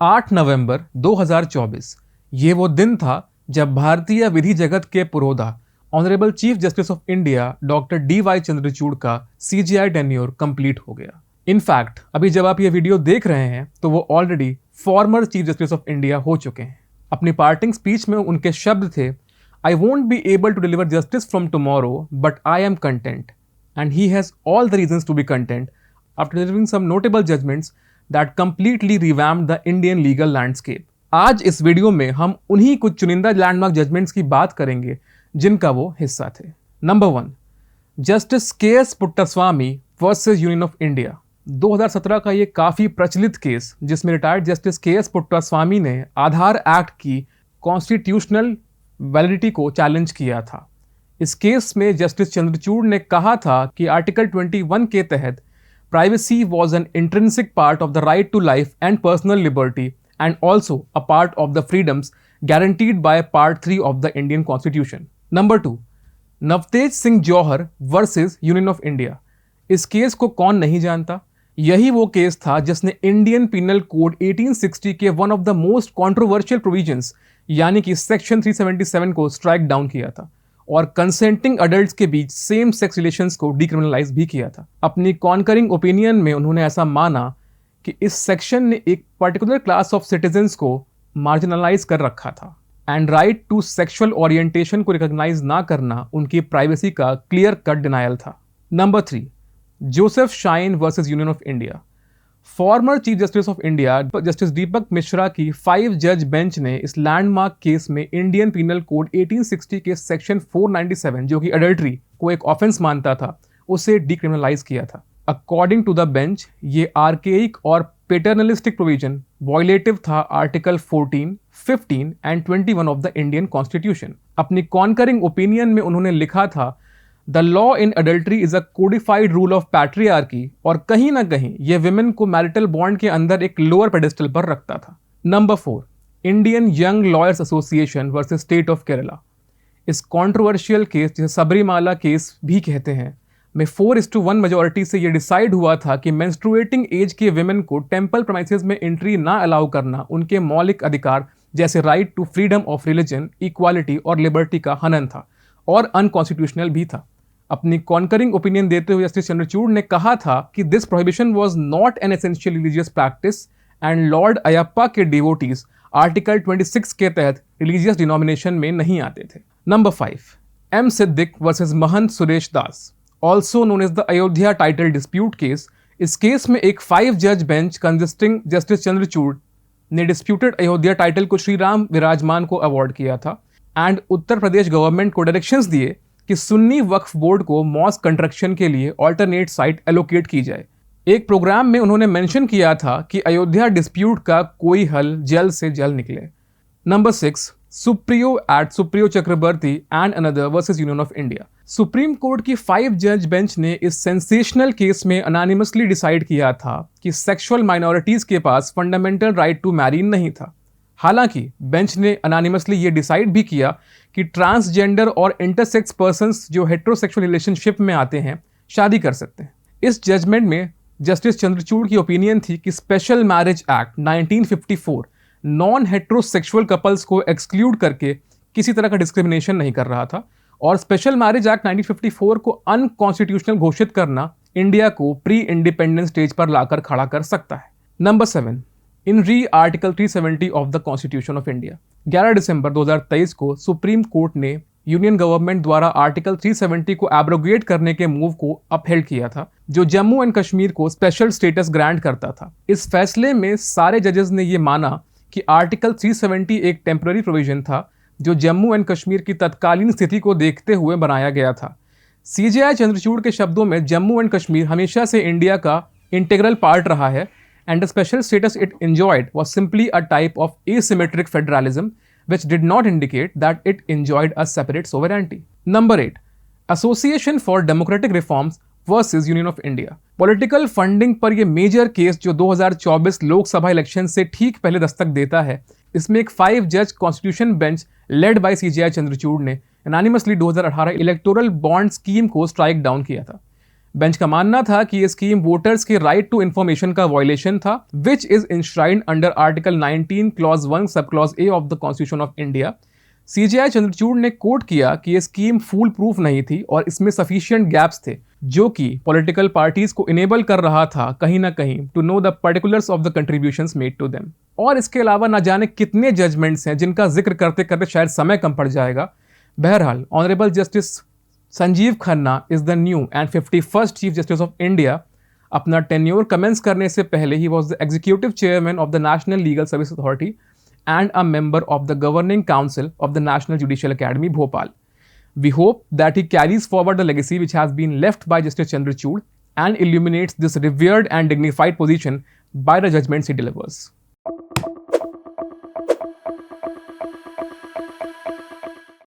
8 नवंबर 2024 ये वो दिन था जब भारतीय विधि जगत के पुरोधा honourable chief justice of India doctor D Y Chandrachud का सीजीआई टेन्योर कंप्लीट हो गया। इनफैक्ट अभी जब आप ये वीडियो देख रहे हैं तो वो already farmer chief justice of India हो चुके हैं। अपनी पार्टिंग स्पीच में उनके शब्द थे, I won't be able to deliver justice from tomorrow but I am content and he has all the reasons to be content after delivering some notable judgments that completely revamped the Indian legal landscape। आज इस video में हम उन्हीं कुछ चुनिंदा landmark judgments की बात करेंगे जिनका वो हिस्सा थे। नंबर 1, जस्टिस के.एस. Puttaswamy versus union of India. 2017 का ये काफी प्रचलित केस जिसमें रिटायर्ड जस्टिस के.एस. पुट्टास्वामी ने आधार एक्ट की कॉन्स्टिट्यूशनल वैलिडिटी को चैलेंज किया था। इस केस में जस्टिस चंद्रचूड़ ने कहा था कि आर्टिकल 21 के तहत privacy was an intrinsic part of the right to life and personal liberty and also a part of the freedoms guaranteed by Part 3 of the Indian Constitution। Number 2, Navtej Singh Johar versus union of India. इस case को कौन नहीं जानता, यही वो case था जिसने Indian penal code 1860 के one of the most controversial provisions यानी कि सेक्शन 377 को स्ट्राइक डाउन किया था और कंसेंटिंग अडल्ट्स के बीच सेम सेक्स रिलेशंस को डिक्रिमिनलाइज भी किया था। अपनी कॉन्करिंग ओपिनियन में उन्होंने ऐसा माना कि इस सेक्शन ने एक पर्टिकुलर क्लास ऑफ सिटीजन्स को मार्जिनलाइज कर रखा था and right to sexual orientation को रिकॉग्नाइज ना करना उनकी प्राइवेसी का क्लियर कट डिनायल था। Number 3, Joseph Shine versus union of India. Former chief justice of India justice Deepak Mishra की 5 जज बेंच ने इस लैंडमार्क केस में इंडियन पिनल कोड 1860 के सेक्शन 497 जो कि अडल्ट्री को एक ऑफेंस मानता था उसे डिक्रिमिनलाइज किया था। अकॉर्डिंग टू द बेंच ये आर्केइक और पेटर्नलिस्टिक प्रोविजन वॉयलेटिव था article 14, 15 and 21 of the Indian constitution. अपनी कॉन्करिंग ओपिनियन में उन्होंने लिखा था, the law in adultery is a codified rule of patriarchy और कहीं ना कहीं यह विमेन को मैरिटल बॉन्ड के अंदर एक लोअर पेडेस्टल पर रखता था। Number 4, Indian young lawyers association versus state of Kerala. इस कॉन्ट्रोवर्शियल केस जिसे सबरीमाला केस भी कहते हैं में 4:1 मेजोरिटी से यह डिसाइड हुआ था कि मेंस्ट्रुएटिंग एज के विमेन को टेम्पल प्रेमाइसेस में एंट्री ना अलाउ करना उनके मौलिक अधिकार जैसे right to freedom of religion, equality और लिबर्टी का हनन था और अनकॉन्स्टिट्यूशनल भी था। अपनी कॉन्करिंग ओपिनियन देते हुए जस्टिस चंद्रचूड़ ने कहा था कि this prohibition was not an essential religious practice and Lord Ayyappa के डिवोटीज आर्टिकल 26 के तहत रिलीजियस डिनोमिनेशन में नहीं आते थे। Number 5, M Siddiq versus Mahant Suresh Das also known as the Ayodhya title dispute case. इस केस में एक 5 जज बेंच कंसिस्टिंग जस्टिस चंद्रचूड़ ने डिस्प्यूटेड अयोध्या टाइटल को श्री राम विराजमान को अवार्ड किया था एंड उत्तर प्रदेश गवर्नमेंट को डायरेक्शंस दिए कि सुन्नी वक्फ बोर्ड को मॉस्क कंस्ट्रक्शन के लिए ऑल्टरनेट साइट एलोकेट की जाए। एक प्रोग्राम में उन्होंने मेंशन किया था कि अयोध्या डिस्प्यूट का कोई हल जल्द से जल्द निकले। Number 6, Supriyo Chakraborty and another versus union of India. Supreme court की 5 जज बेंच ने इस सेंसेशनल केस में अनोनिमसली डिसाइड किया था कि सेक्सुअल माइनॉरिटीज के पास फंडामेंटल राइट टू मैरी नहीं था। हालांकि बेंच ने अनोनिमसली ये डिसाइड भी किया कि ट्रांसजेंडर और इंटरसेक्स पर्सन्स जो हेट्रोसेक्सुअल रिलेशनशिप में आते हैं शादी कर सकते हैं। इस जजमेंट में जस्टिस चंद्रचूड़ की ओपिनियन थी कि special marriage act 1954 non heterosexual couples को एक्सक्लूड करके किसी तरह का डिस्क्रिमिनेशन नहीं कर रहा था और स्पेशल मैरिज एक्ट 1954 को अनकॉन्स्टिट्यूशनल घोषित करना इंडिया को प्री इंडिपेंडेंस स्टेज पर लाकर खड़ा कर सकता है। नंबर 7, इन री article 370 of the constitution of India. 11 दिसंबर 2023 को सुप्रीम कोर्ट ने यूनियन गवर्नमेंट द्वारा आर्टिकल 370 को एब्रोगेट करने के मूव को अपहेल्ड किया था जो जम्मू एंड कश्मीर को स्पेशल स्टेटस ग्रांट करता था। इस फैसले में सारे जजेस ने यह माना कि आर्टिकल 370 एक टेम्पररी प्रोविजन था जो जम्मू एंड कश्मीर की तत्कालीन स्थिति को देखते हुए बनाया गया था। सीजेआई चंद्रचूड़ के शब्दों में जम्मू एंड कश्मीर हमेशा से इंडिया का इंटीग्रल पार्ट रहा है and the special status it enjoyed was simply a type of asymmetric federalism which did not indicate that it enjoyed a separate sovereignty. Number 8, Association for Democratic Reforms versus Union of India। Political funding पर यह major case जो 2024 Lok Sabha election से ठीक पहले दस्तक देता है, इसमें एक 5 जज constitution bench led by CJI Chandrachud ने एनोनिमसली 2018 इलेक्टोरल बॉन्ड स्कीम को स्ट्राइक डाउन किया था। बेंच का मानना था कि ये स्कीम वोटर्स के राइट टू इंफॉर्मेशन का वायलेशन था, which is enshrined under article 19 clause 1 sub clause A of the constitution of India. CJI Chandrachud ने कोट किया कि यह स्कीम फूल प्रूफ नहीं थी और इसमें सफिशिएंट गैप्स थे जो कि पॉलिटिकल पार्टीज को इनेबल कर रहा था कहीं ना कहीं to know the particulars of the contributions made to them. और इसके अलावा ना जाने कितने जजमेंट्स हैं जिनका जिक्र करते करते शायद समय कम पड़ जाएगा। बहरहाल honourable justice Sanjeev Khanna is the new and 51st chief justice of India. अपना टेन्योर कमेंस करने से पहले he was the executive chairman of the national legal service authority and a member of the governing council of the National Judicial Academy, Bhopal. We hope that he carries forward the legacy which has been left by Justice Chandrachud and illuminates this revered and dignified position by the judgments he delivers.